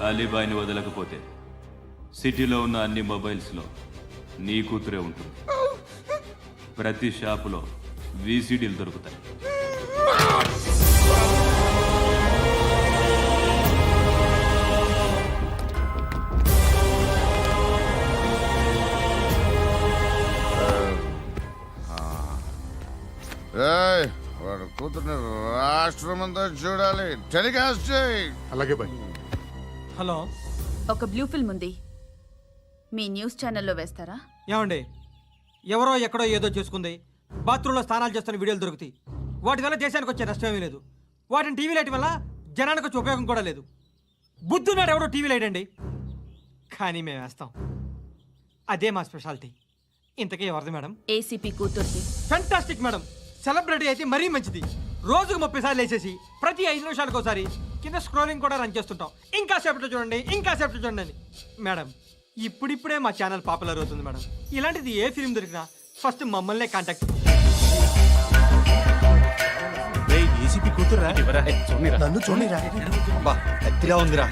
అలీబాయిని వదలకపోతే సిటీలో ఉన్న అన్ని మొబైల్స్లో నీ కూతురే ఉంటుంది. ప్రతి షాపులో వీసీడీలు దొరుకుతాయి. వాడు కూతుర్ని రాష్ట్రమంతా చూడాలి. టెలికాస్ట్ చేయి. అలాగే బాయ్. హలో, ఒక బ్లూ ఫిల్మ్ ఉంది, మీ న్యూస్ ఛానల్లో వేస్తారా? ఏమండి, ఎవరో ఎక్కడో ఏదో చేసుకుంది, బాత్రూంలో స్నానాలు చేస్తున్న వీడియోలు దొరుకుతాయి. వాటి వల్ల దేశానికి వచ్చే నష్టం ఏమీ లేదు. వాటిని టీవీ లైట్ వల్ల జనానికి వచ్చే ఉపయోగం కూడా లేదు. బుద్ధున్నాడు ఎవడో టీవీ లైట్ అండి, కానీ మేము వేస్తాం. అదే మా స్పెషాలిటీ. ఇంతకీ ఎవరిది మేడం? ఏసీపీ కూతుర్ది. Fantastic madam. సెలబ్రిటీ అయితే మరీ మంచిది. రోజుకు 30 సార్లు వేసేసి ప్రతి 5 నిమిషాలకు ఒకసారి కింద స్క్రోలింగ్ కూడా రన్ చేస్తుంటాం. ఇంకా సేపట్లో చూడండి, ఇంకా సేపట్లో చూడండి అని. మేడం, ఇప్పుడిప్పుడే మా ఛానల్ పాపులర్ అవుతుంది మేడం. ఇలాంటిది ఏ ఫిల్మ్ దొరికినా ఫస్ట్ మమ్మల్నే కాంటాక్ట్. ఏసీపీ కూతురా? నన్ను చూడరా, అత్తిలా ఉందిరా.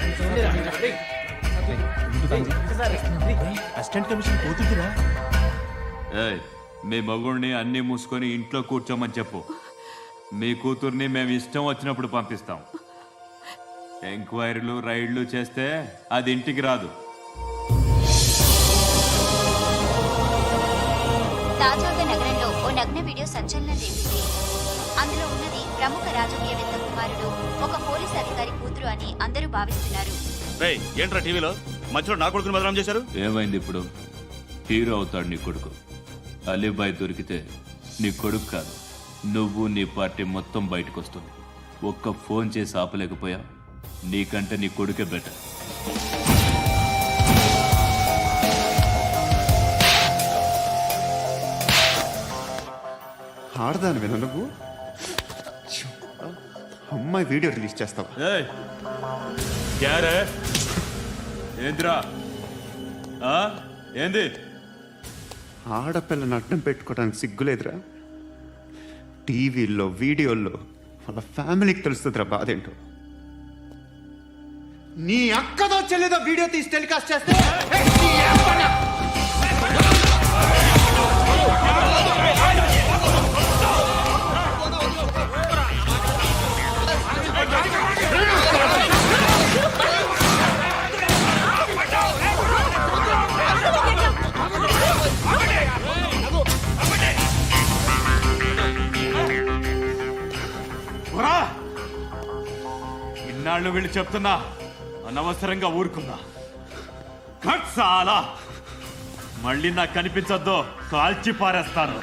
అసిస్టెంట్ కమిషన్ కూతురురా. ఏయ్, మీ మగుడిని అన్నీ మూసుకొని ఇంట్లో కూర్చోమని చెప్పు. మీ కూతుర్ని మేము ఇష్టం వచ్చినప్పుడు పంపిస్తాం. ఎంక్వైరీలు రైడ్లు చేస్తే అది ఇంటికి రాదు. తాజాగా నగరంలో ఓ నగ్న వీడియో సంచలనం రేపింది. అందులో ఉన్నది ప్రముఖ రాజకీయవేత్త కుమారుడు, ఒక పోలీస్ అధికారి కూతురు అని అందరూ భావిస్తున్నారు. ఏంట్రా టీవీలో మధ్యలో నా కొడుకుని బదనాం చేశారు? ఏమైంది ఇప్పుడు? హీరో అవుతాడు నీ కొడుకు. అలీబాయ్ దొరికితే నీ కొడుకు కాదు, నువ్వు నీ పార్టీ మొత్తం బయటకు వస్తుంది. ఒక్క ఫోన్ చేసి ఆపలేకపోయా, నీకంటే నీ కొడుకే బెటర్. ఆడదాని విన నువ్వు అమ్మాయి వీడియో రిలీజ్ చేస్తావా? ఏంద్రా ఏంది? ఆడపిల్లని అడ్డం పెట్టుకోవడానికి సిగ్గులేదురా? టీవీల్లో వీడియోల్లో వాళ్ళ ఫ్యామిలీకి తెలుస్తుందిరా బాధేంటో. నీ అక్కదో చెల్లిదో వీడియో తీసి టెలికాస్ట్ చేస్తే ఇన్నాళ్ళు వీళ్ళు చెప్తున్నా అనవసరంగా ఊరుకున్నా. చాలా మళ్ళీ నాకు కనిపించొద్దు, కాల్చి పారేస్తాను.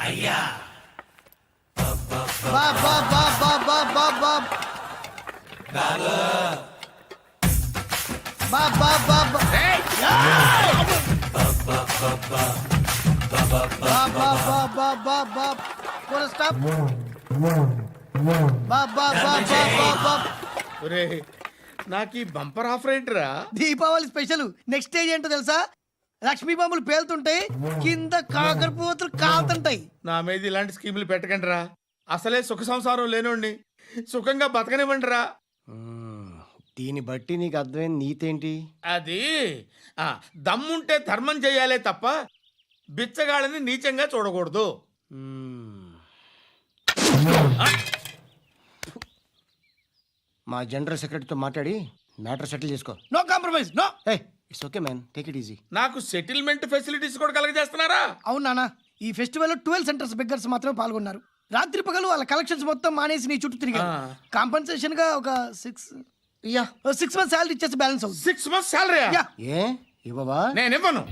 అయ్యా నాకు ఈ బంపర్ ఆఫర్ ఏంట్రా? దీపావళి స్పెషల్. నెక్స్ట్ స్టేజ్ ఏంటో తెలుసా? లక్ష్మీ బాంబులు పేలుతుంటాయి, కింద కాకరపోతులు కాలుతుంటాయి. నా మీద ఇలాంటి స్కీములు పెట్టకండి రా. అసలే సుఖ సంసారం లేనోండి, సుఖంగా బతకనివ్వండి రా. దీన్ని బట్టి నీకు అర్థమైన నీతేంటి? అది దమ్ముంటే ధర్మం చెయ్యాలే తప్ప బిచ్చగాళ్ళని నీచంగా చూడకూడదు. మా జనరల్ సెక్రటరీతో మాట్లాడి మ్యాటర్ సెటిల్ చేసుకో. No compromise, no. It's okay man, take it easy. నాకు సెటిల్మెంట్ ఫెసిలిటీస్ కూడా కలగజేస్తున్నారా? అవును నాన్న, ఈ ఫెస్టివల్ 12 సెంటర్స్ బెగ్గర్స్ మాత్రమే పాల్గొన్నారు. రాత్రి పగలు వాళ్ళ కలెక్షన్స్ మొత్తం మానేసి నీ చుట్టూ తిరిగారు. కాంపన్సేషన్ గా ఒక 6 మంత్స్ సాలరీ ఇచ్చేసి బ్యాలెన్స్ అవుతుంది. 6 months సాలరీ? ఏ ఇవ్వవా? నేను ఇవ్వను.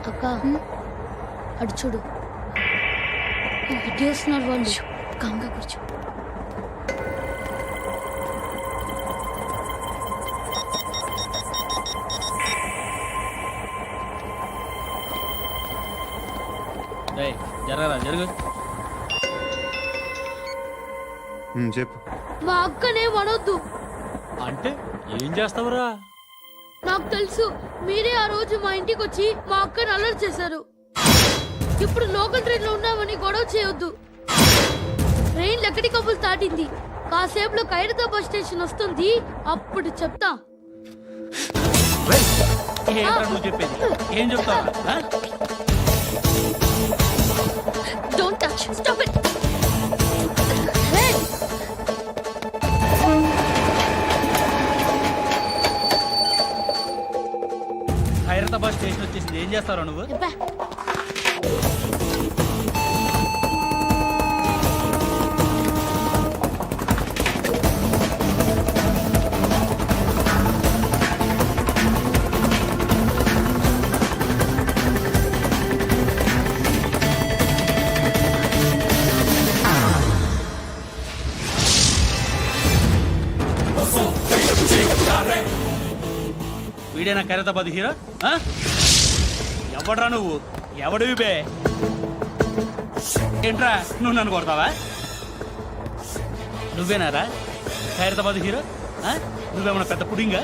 అక్క అటు చూడు ఇటేస్తున్నారు వాళ్ళు. కంగా కూర్చో. చెప్పు. మా అక్కనే వనొద్దు. అంటే ఏం చేస్తావురా? నాకు తెలుసు, మీరే ఆ రోజు మా ఇంటికి వచ్చి మా అక్కని అలర్ట్ చేశారు. ఇప్పుడు లోకల్ ట్రైన్ లో ఉన్నామని గొడవ చేయొద్దు. ట్రైన్ లక్కడి కబుల్ దాటింది. కాసేపులో ఖైరతాబాద్ స్టేషన్ వస్తుంది, అప్పుడు చెప్తా. ఏం చెప్తావు? Don't touch, stop it. Hyderabad station వచ్చేసింది. ఏం చేస్తారా నువ్వు? వీడేనా ఖైరతాబాద్ హీరో? ఎవడ్రా నువ్వు? ఎవడివి బే? ఏంట్రా నువ్వు నన్ను కొడతావా? నువ్వేనారా ఖైరతాబాద్ హీరో? నువ్వేమన్నా పెద్ద పుడింగా?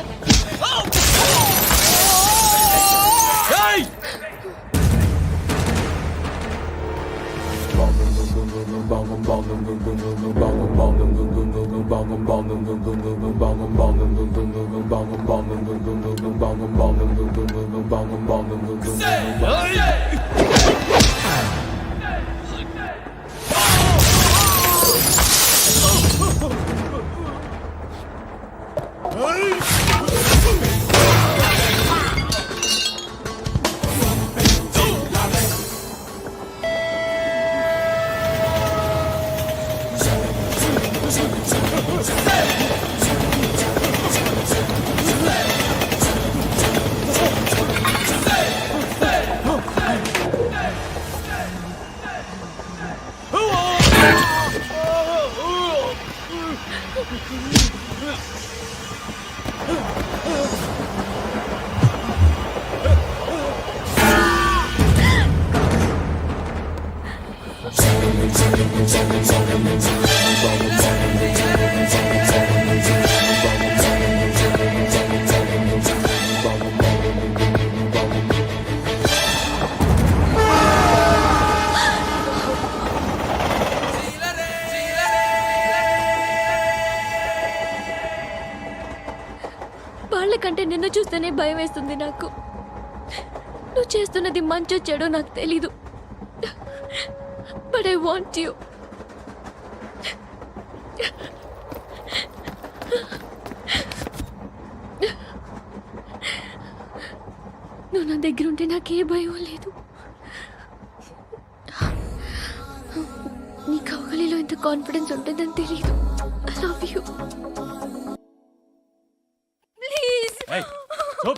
వాళ్ళకంటే నిన్ను చూస్తేనే భయం వేస్తుంది నాకు. నువ్వు చేస్తున్నది మంచో చెడో నాకు తెలీదు, బట్ ఐ వాంట్ యూ. నువ్వు నా దగ్గర ఉంటే నాకే భయం లేదు. నీ కౌగలిలో ఎంత కాన్ఫిడెన్స్ ఉంటుందని తెలీదు. I love you. Please no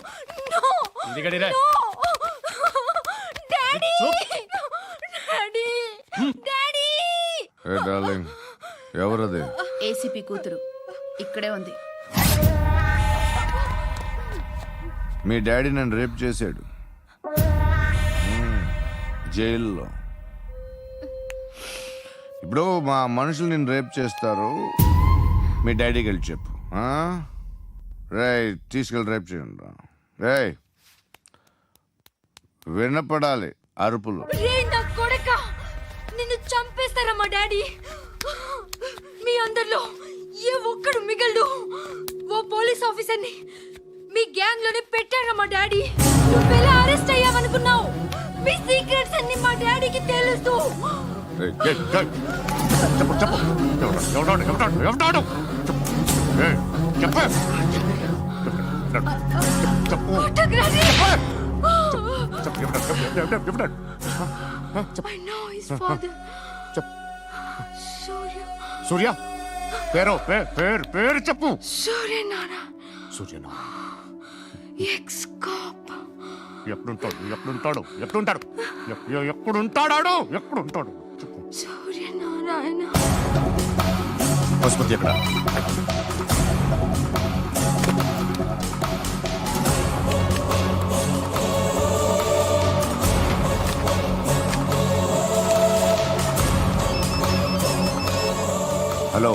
daddy daddy daddy. ఏ డార్లింగ్, ఎవరది? ఏసీపీ కూతురు ఇక్కడే ఉంది. మీ డాడీ నన్ను రేప్ చేశాడు జైల్లో. ఇప్పుడు మా మనుషులు నిన్ను రేప్ చేస్తారు, మీ డాడీకి వెళ్ళి చెప్పు. రేయ్ తీసుకెళ్ళి రేప్ చేయండి. రేయ్ వినపడాలి అరుపులు. నా కొడక, నిన్ను చంపేస్తారా మా డాడీ? మీ అందరిలో ఏ ఒక్కడు మిగలడు. ఓ పోలీస్ ఆఫీసర్ని మీ గ్యాంగ్ లోనే పెట్టారా మా డాడీ? నువ్వెలా అరెస్ట్ అయ్యావనుకున్నావు? మీ సీక్రెట్స్ అన్ని మా డాడీకి తెలుసు. చెప్పు చెప్పు, ఎవడాడు? I know his father. చెప్ Surya. సూర్య పేరు పేరు చెప్పు Surya Nana. సూర్యనా Ex-cop. ఎక్కడుంటాడు చెప్పు Surya Narayana. పశుపతి ఎక్కడ హలో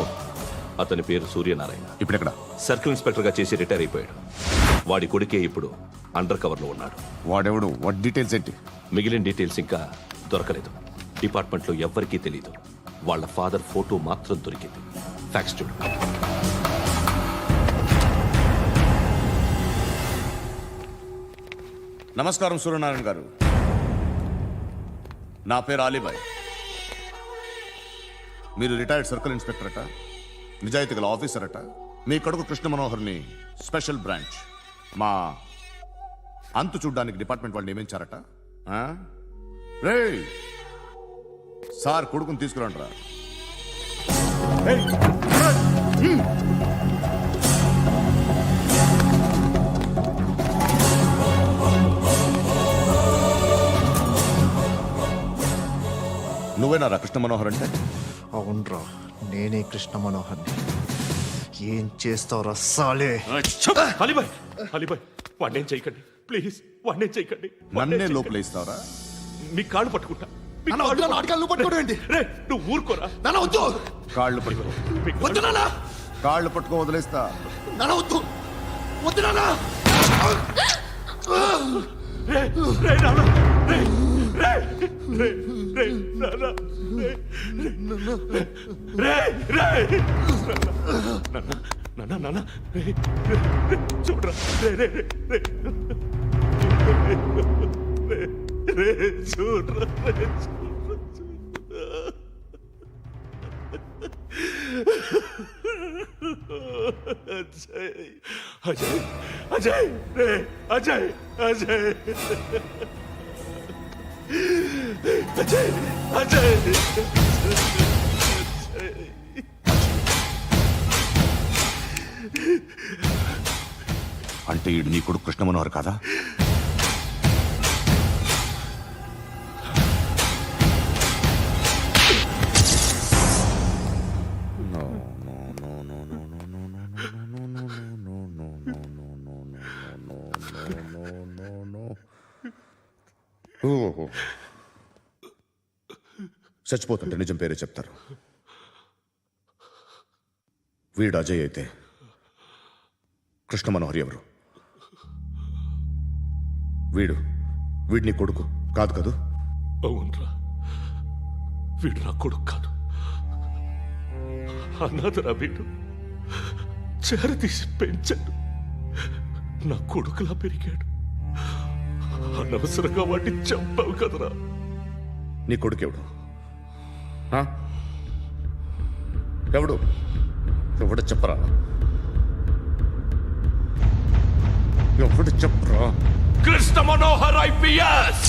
అతని పేరు సూర్యనారాయణ. ఇప్పుడెక్కడ సర్కిల్ ఇన్స్పెక్టర్ గా చేసి రిటైర్ అయిపోయాడు. వాడి కొడుకే ఇప్పుడు అండర్ కవర్ లో ఉన్నాడు. వాడెవడు వాట్ డీటెయిల్స్ ఏంటి మిగిలిన డీటెయిల్స్ ఇంకా దొరకలేదు. డిపార్ట్మెంట్ లో ఎవ్వరికీ తెలియదు. వాళ్ళ ఫాదర్ ఫోటో మాత్రం దొరికింది. ఫ్యాక్స్ చూడు. నమస్కారం సూర్యనారాయణ గారు. నా పేరు అలీబాయ్. మీరు రిటైర్డ్ సర్కిల్ ఇన్స్పెక్టర్ అట, నిజాయితీ గల ఆఫీసర్ అట. మీ కొడుకు కృష్ణ మనోహర్ని స్పెషల్ బ్రాంచ్ మా అంతు చూడ్డానికి డిపార్ట్మెంట్ వాళ్ళు నియమించారట. రే సార్ కొడుకుని తీసుకురండి రా. నువ్వేనా కృష్ణ మనోహర్ అంటే? అవునరా, నేనే కృష్ణ మనోహర్ని. ఏం చేస్తావురా సాలే? అలీబాయ్, అలీబాయ్, వాడినేం చేయకండి ప్లీజ్, వాడినేం చేయకండి. నన్నే లోపల ఇస్తావరా? మీ కాళ్ళు పట్టుకుంటా. నువ్వు ఊరుకోరా. కాళ్ళు పట్టుకో. కాళ్ళు పట్టుకో వదిలేస్తా. చూడరా, చూడరా. అజయ్, అజయ్, రే అజయ్, అజయ్, అజయ్, అజయ్. అంటే ఈడు నీ కొడుకు కృష్ణ మనోహర్ కాదా? చచ్చిపోతుంటే నిజం పేరే చెప్తారు. వీడు అజయ్ అయితే కృష్ణ మనోహర్ ఎవరు? వీడిని కొడుకు కాదు కదూ? అవునరా, వీడు నా కొడుకు కాదు. అన్నదరా వీడు. చేరతీసి పెంచాడు. నా కొడుకులా పెరిగాడు. అనవసరంగా వాడిని చంపావు కదరా. నీ కొడుకు ఎవడు? ఎవడు? ఎవడు చెప్పరా? ఎవడు చెప్పరా? Krishna Manohar IPS.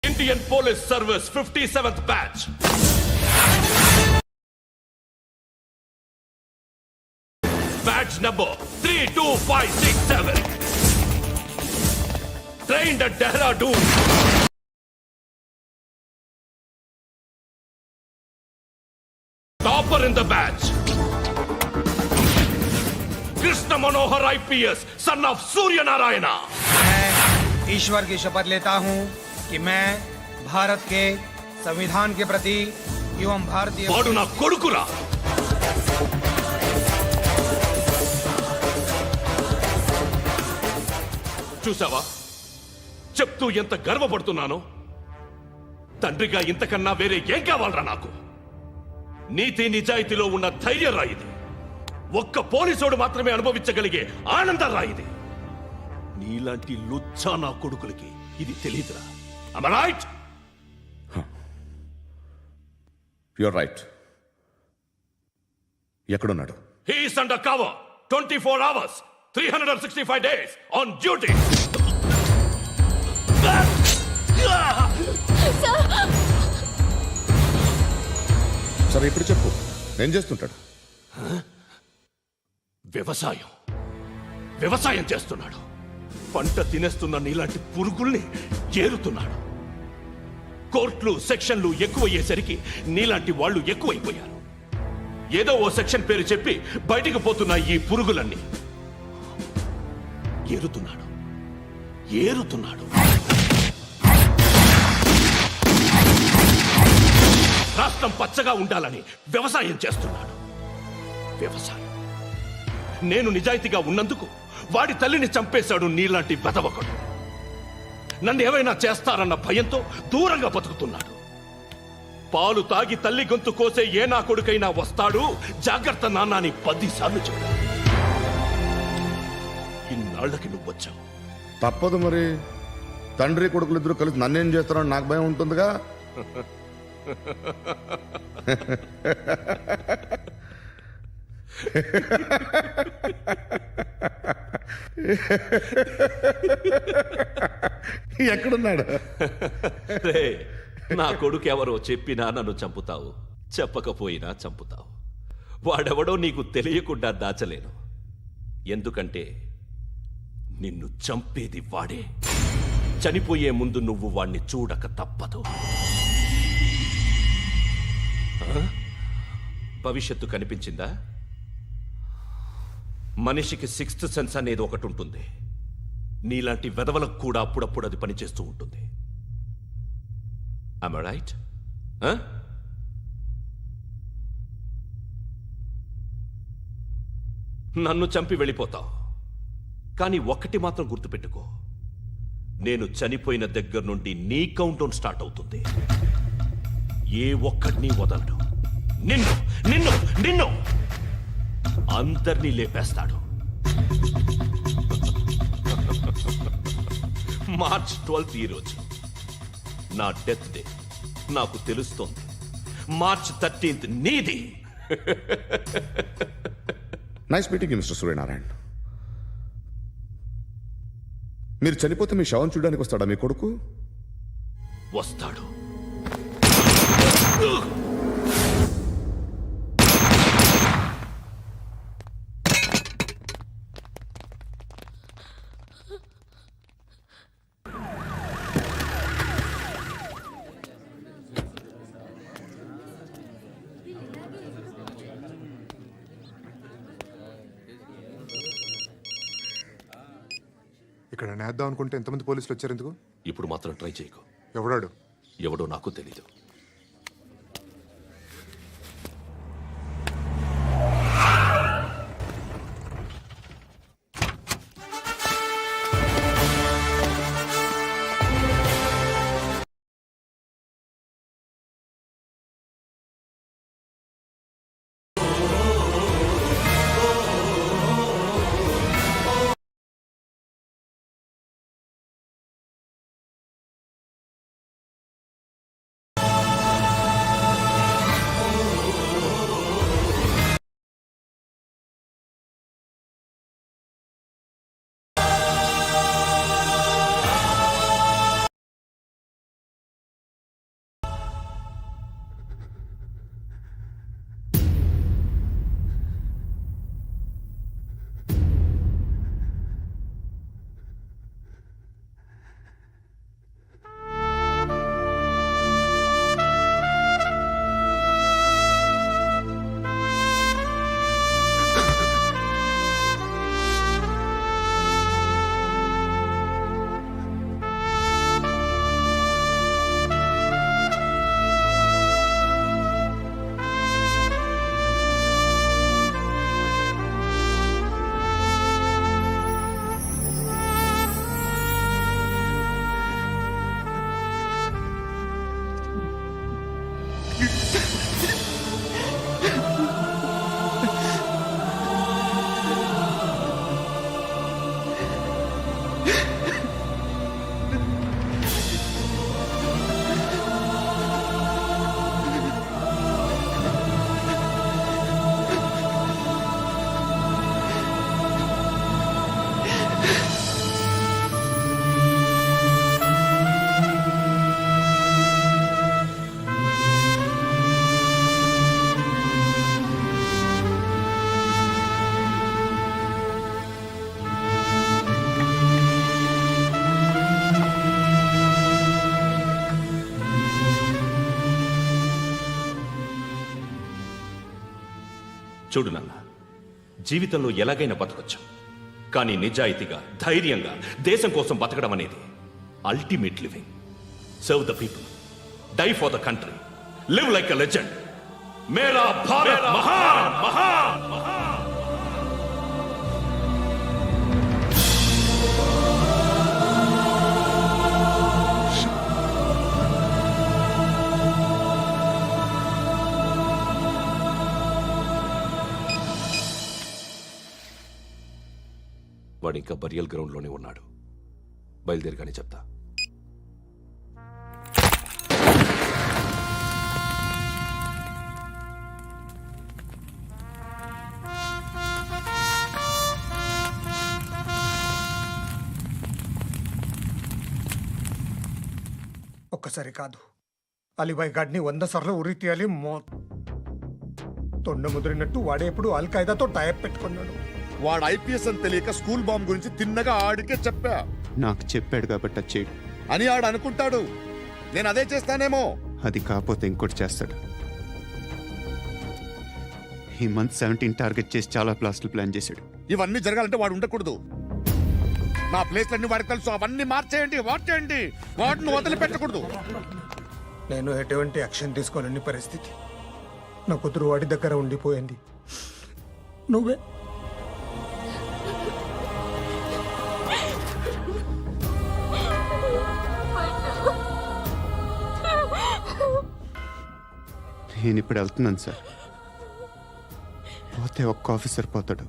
Indian police service 57th batch. Batch number 32567. Trained at Dehradun. Topper in the batch. Krishna Manohar IPS, son of Surya Narayana. मैं ईश्वर की शपथ लेता हूँ कि मैं भारत के संविधान के प्रति एवं भारतीय వాడు నా కొడుకురా. చూసావా చెప్తూ ఎంత గర్వపడుతున్నానో. తండ్రిగా ఇంతకన్నా వేరే ఏం కావాలరా నాకు? నీతి నిజాయితీలో ఉన్న ధైర్యం రాయిది. ఒక్క పోలీసోడు మాత్రమే అనుభవించగలిగే ఆనందం రాయిది. నీలాంటి లుచ్చా నా కొడుకులకి ఇది తెలియదురా. Am I right? You're right. ఎక్కడున్నాడు? He's under cover 24 hours 365 days on duty. సరే ఇప్పుడు చెప్పు, ఏం చేస్తుంటాడు? వ్యవసాయం చేస్తున్నాడు. పంట తినేస్తున్న నీలాంటి పురుగుల్ని ఏరుతున్నాడు. కోర్టులు సెక్షన్లు ఎక్కువయ్యేసరికి నీలాంటి వాళ్ళు ఎక్కువైపోయారు. ఏదో ఓ సెక్షన్ పేరు చెప్పి బయటికి పోతున్న ఈ పురుగులన్నీ ఏరుతున్నాడు. రాష్ట్రం పచ్చగా ఉండాలని వ్యవసాయం చేస్తున్నాడు. నేను నిజాయితీగా ఉన్నందుకు వాడి తల్లిని చంపేశాడు నీలాంటి వెధవకుడు. నన్ను ఏమైనా చేస్తారన్న భయంతో దూరంగా బతుకుతున్నాడు. పాలు తాగి తల్లి గొంతు కోసే ఏ నా కొడుకైనా వస్తాడు, జాగ్రత్త నాన్న అని 10 సార్లు చెప్పాడు. ఇన్నాళ్ళకి నువ్వు వచ్చావు. తప్పదు మరి, తండ్రి కొడుకులు ఇద్దరు కలిసి నన్నేం చేస్తారని నాకు భయం ఉంటుందిగా. ఎక్కడున్నాడు? నా కొడుకు ఎవరో చెప్పినా నన్ను చంపుతావు, చెప్పకపోయినా చంపుతావు. వాడెవడో నీకు తెలియకుండా దాచలేను. ఎందుకంటే నిన్ను చంపేది వాడే. చనిపోయే ముందు నువ్వు వాణ్ణి చూడక తప్పదు. భవిష్యత్తు కనిపించిందా? మనిషికి 6th సెన్స్ అనేది ఒకటి ఉంటుంది. నీలాంటి వెధవలకు కూడా అప్పుడప్పుడు అది పనిచేస్తూ ఉంటుంది. Am I right? నన్ను చంపి వెళ్ళిపోతావు. కానీ ఒక్కటి మాత్రం గుర్తుపెట్టుకో, నేను చనిపోయిన దగ్గర నుండి నీ కౌంట్ డౌన్ స్టార్ట్ అవుతుంది. ఏ ఒక్కడిని వదలడు. నిన్ను అందరినీ లేపేస్తాడు. మార్చ్ 12th ఈ రోజు నా డెత్ డే. నాకు తెలుస్తోంది. మార్చ్ 13th నీది. Nice meeting mister Suryanarayana. మీరు చనిపోతే మీ శవం చూడడానికి వస్తాడా మీ కొడుకు? వస్తాడు. ఇక్కడ నేద్దాం అనుకుంటే ఎంతమంది పోలీసులు వచ్చారు ఎందుకు? ఇప్పుడు మాత్రం ట్రై చేయకు. ఎవడో నాకు తెలీదు. చూడు నాన్న, జీవితంలో ఎలాగైనా బతకొచ్చు, కానీ నిజాయితీగా ధైర్యంగా దేశం కోసం బతకడం అనేది ultimate living. Serve the people, die for the country, live like a legend. మేరా భారత్ మహాన్ మహాన్ మహాన్. వాడు ఇంకా బరియల్ గ్రౌండ్లోనే ఉన్నాడు. బయలుదేరగానే చెప్తా. ఒక్కసారి కాదు, అలీబాయ్ గాడిని 100 సార్లు ఉరి తీయాలి. తొండ ముదిరినట్టు వాడేప్పుడు అల్ ఖైదాతో టైప్ పెట్టుకున్నాడు. వాడు ఐపీఎస్ అని తెలియక స్కూల్ బాంబ్ గురించి తిన్నగా ఆడికే చెప్పా. నాకు చెప్పాడు కాబట్టి అది చేయడు అని ఆడు అనుకుంటాడు. నేను అదే చేస్తానేమో. అది కాకపోతే ఇంకోటి చేస్తాడు. ఈ మంత్ 17 టార్గెట్ చేసి చాలా ప్లాస్టులు ప్లాన్ చేశాడు. ఇవన్నీ జరగాలంటే వాడు ఉండకూడదు. నా ప్లేస్లన్నీ వాడికి తెలుసు. అవన్నీ మార్చేయండి, వాటేయండి. వాటిని వదిలిపెట్టకూడదు. నేను ఎటువంటి యాక్షన్ తీసుకోలేని పరిస్థితి. నా కూతురు వాడి దగ్గర ఉండిపోయింది. నువ్వే నేను ఇప్పుడు వెళ్తున్నాను సార్. పోతే ఒక్క ఆఫీసర్ పోతాడు,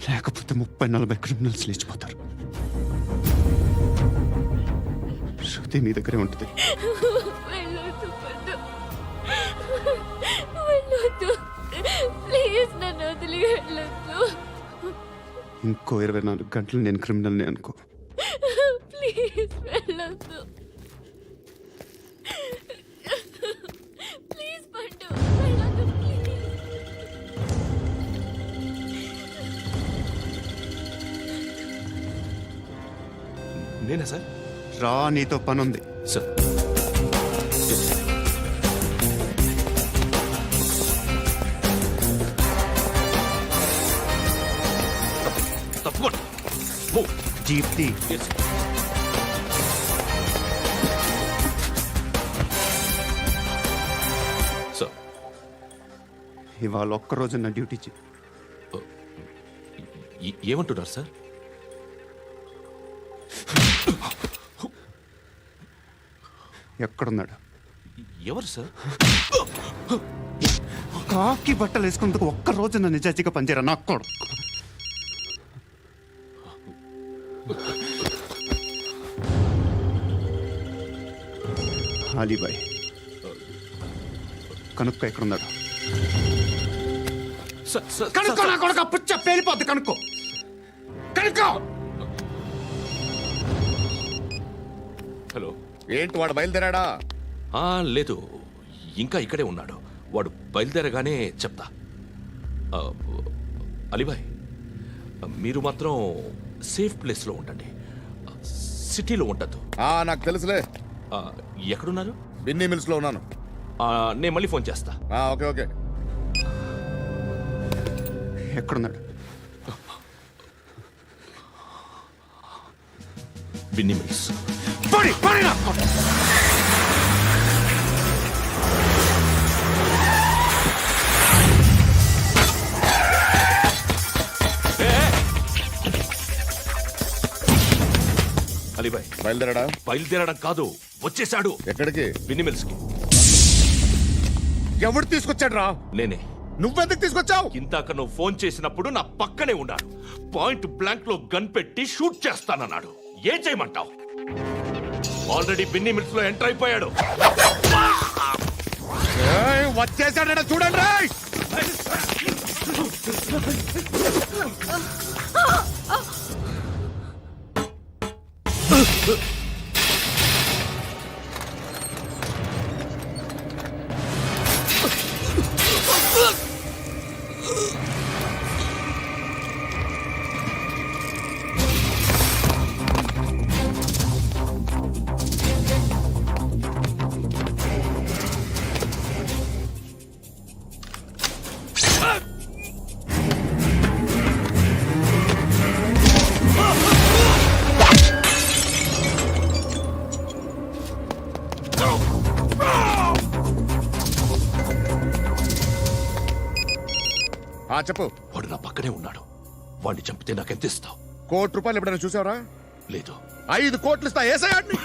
లేకపోతే 30-40 క్రిమినల్స్ లేచిపోతారు. శృతి నీ దగ్గరే ఉంటుంది. ఇంకో 24 గంటలు నేను క్రిమినల్ని అనుకో. ప్లీజ్ వెళ్ళొద్దు. ప్లీజ్ పండు, వెళ్ళొద్దు ప్లీజ్. నేనా సార్? రా, నీతో పని ఉంది. సార్ తప్పకుండా. జీప్తి సార్, ఇవాళ ఒక్కరోజు నా డ్యూటీ చేయి. ఏమంటున్నారు సార్? ఎక్కడున్నాడు? ఎవరు సార్? కాకి బట్టలు వేసుకున్నందుకు ఒక్కరోజు నా నిజాయితీగా పనిచేయరా నాకు కూడా. అలీబాయ్ కనుక్కో ఎక్కడున్నాడు. కనుక్కో నా కొడుకు. పుచ్చ పేలిపోద్ది. కనుక్కో కనుక్కో. హలో, ఏంటి వాడు బయలుదేరాడా? లేదు, ఇంకా ఇక్కడే ఉన్నాడు. వాడు బయలుదేరగానే చెప్తా. అలీబాయ్, మీరు మాత్రం సేఫ్ ప్లేస్లో ఉండండి, సిటీలో ఉండద్దు. నాకు తెలుసులే. ఎక్కడున్నారు? బిన్నీ మిల్స్ లో ఉన్నాను. నేను మళ్ళీ ఫోన్ చేస్తా. Okay okay. ఎక్కడున్నాడు? బిన్నీ మిల్స్. అలీబాయ్ బయలుదేరాడా? బయలుదేరడం కాదు, వచ్చేశాడు. ఎక్కడికి? బిన్నీ మిల్స్ కి. ఎవడు తీసుకొచ్చాడు రా? నేనే. నువ్వెందుకు తీసుకొచ్చావు? ఇందాక నువ్వు ఫోన్ చేసినప్పుడు నా పక్కనే ఉన్నాడు. పాయింట్ బ్లాంక్ లో గన్ పెట్టి షూట్ చేస్తానన్నాడు. ఏం చేయమంటావు? ఆల్రెడీ బిన్నీ మిల్స్ లో ఎంటర్ అయిపోయాడు. వచ్చేసాడ చూడండి రా. చెప్పు. వాడు నా పక్కనే ఉన్నాడు. వాడిని చంపితే నాకెంత ఇస్తావు? ₹1,00,00,000 ఎప్పుడైనా చూసావరా? లేదు. 5 కోట్లు ఇస్తా. ఏసయాడిని.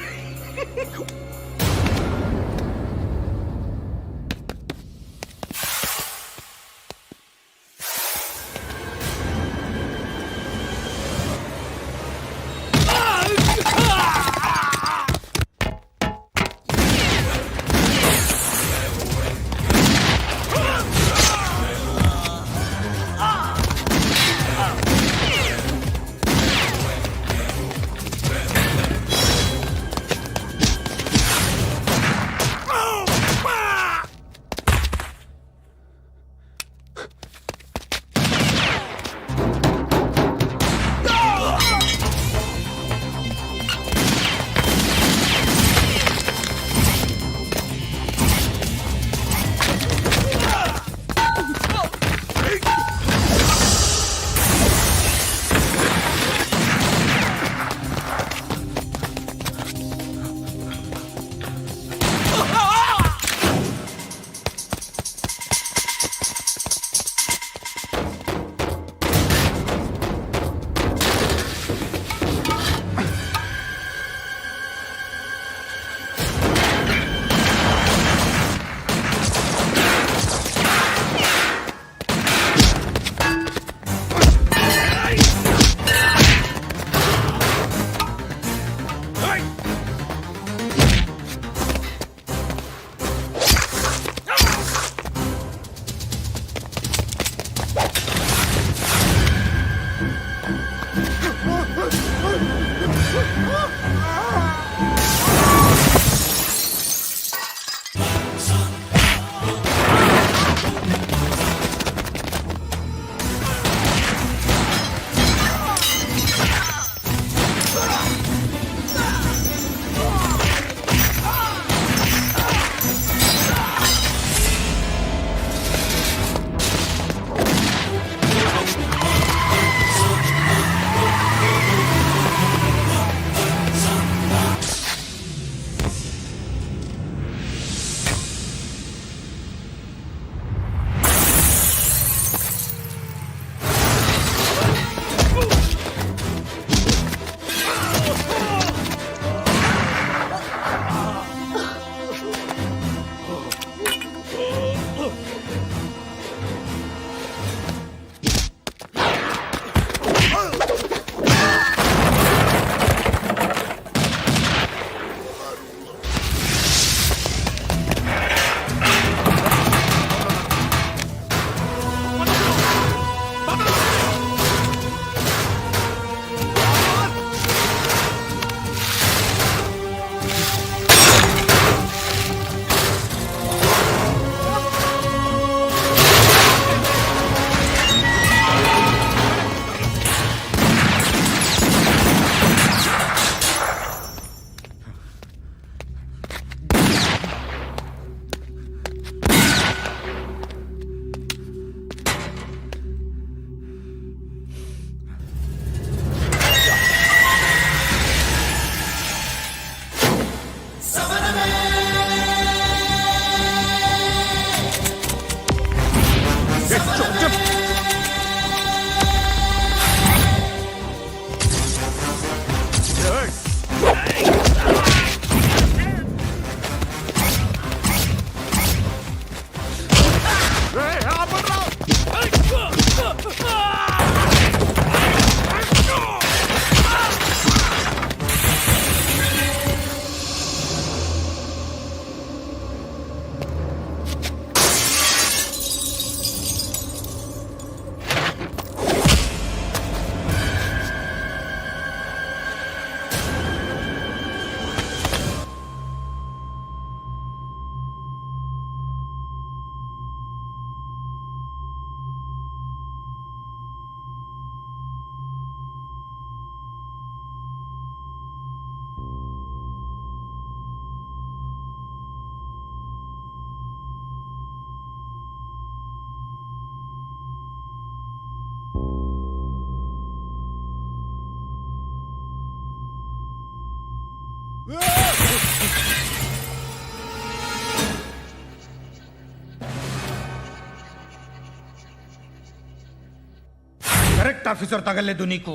కరెక్ట్ ఆఫీసర్ తగలేదు నీకు.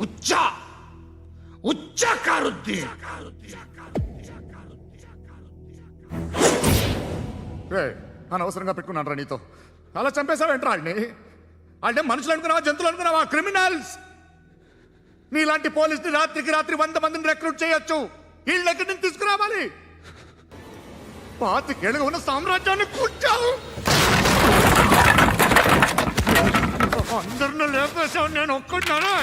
ఉచ్చా కారుద్ది. అనవసరంగా పెట్టుకున్నాను రా నీతో. అలా చంపేశావేంట్రా వాడిని? అంటే మనుషులు అనుకున్నావా, జంతువులు అనుకున్నావా? క్రిమినల్స్. నీలాంటి పోలీసుని రాత్రికి రాత్రి 100 మందిని రిక్రూట్ చేయొచ్చు. వీళ్ళ దగ్గర నుంచి తీసుకురావాలి. 25 ఏళ్ళుగా ఉన్న సామ్రాజ్యాన్ని కూర్చావు. అందరిని లేపేశావు, నేను ఒక్కడినారా?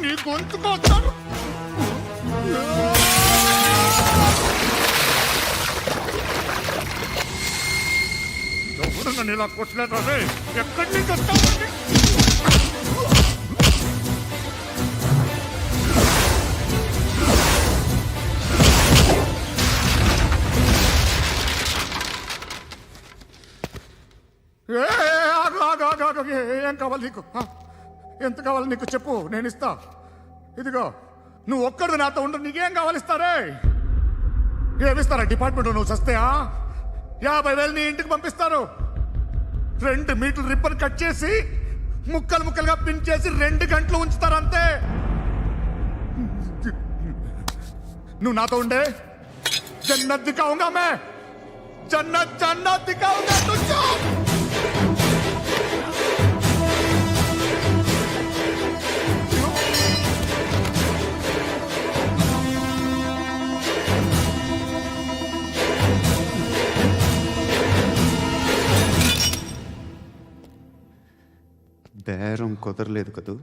నీ గొంతుకొస్తాను. ఎవరు నన్ను ఇలా కొట్టలేదా? ఎక్కడి నుంచి వస్తావు? ఏం కావాలి నీకు? ఎంత కావాలి నీకు చెప్పు, నేను ఇస్తా. ఇదిగో నువ్వు ఒక్కడు నాతో ఉండు. నీకేం కావాలి ఇస్తారే? ఏమిస్తారా డిపార్ట్మెంట్? నువ్వు చస్తేయా 50,000 నీ ఇంటికి పంపిస్తారు. 2 మీటర్లు రిబ్బన్ కట్ చేసి ముక్కలు ముక్కలుగా పిన్ చేసి 2 గంటలు ఉంచుతారు అంతే. నువ్వు నాతో ఉండే జన్నత్ దిఖాऊंगा मैं. జన్నత్ జన్నత్ దిఖాऊंगा तुझको. బేరం కుదరలేదు కదూ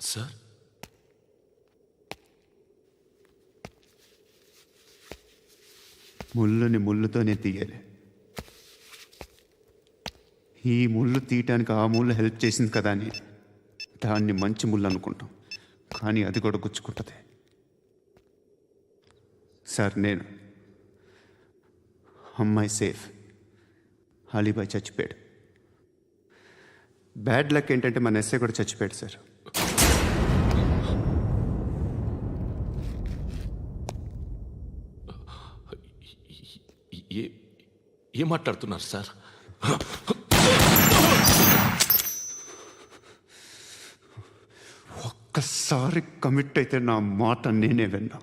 సార్? ముళ్ళుని ముళ్ళుతోనే తీయాలి. ఈ ముళ్ళు తీయటానికి ఆ ముళ్ళు హెల్ప్ చేసింది కదా అని దాన్ని మంచి ముళ్ళు అనుకుంటాం, కానీ అది కూడా గుచ్చుకుంటుంది. సార్, నేను అమ్మాయి సేఫ్, అలీబాయ్ చచ్చిపోయాడు. బ్యాడ్ లక్ ఏంటంటే మన ఎస్ఐ కూడా చచ్చిపోయాడు సార్. ఏం మాట్లాడుతున్నారు సార్? ఒక్కసారి కమిట్ అయితే నా మాట నేనే విన్నా.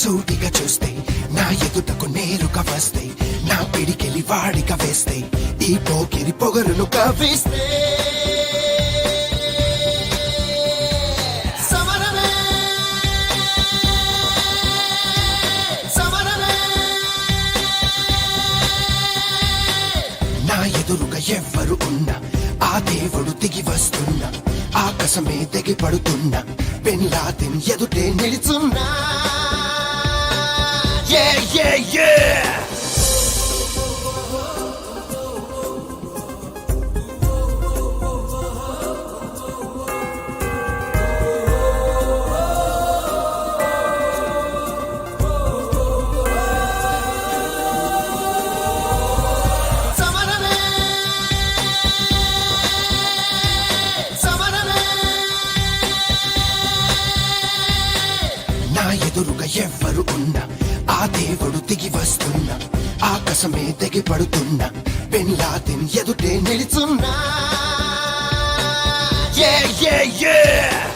సూటిగా చూస్తే నా ఎదుటకు నేరుగా వస్తే నా పిడికెలి వాడిగా వేస్తే ఈ పోకిరి పొగరును కవిస్తే సమరమే సమరమే. నా ఎదురుగా ఎవ్వరు ఉన్నా ఆ దేవుడు దిగి వస్తున్నా, ఆకాశమే దిగి పడుతున్నా, బిన్ లాదెన్ ఎదుటే నిలుచున్నా. Yeah, yeah, yeah! Samarame! Samarame! నా ఎదురుగా ఎవ్వరు ఉన్నా ఆ దేవుడు దిగి వస్తున్నా, ఆకాశమే దిగి పడుతున్నా, బిన్ లాదెన్ ఎదుటే నిలుచున్నా. Yeah, yeah, yeah!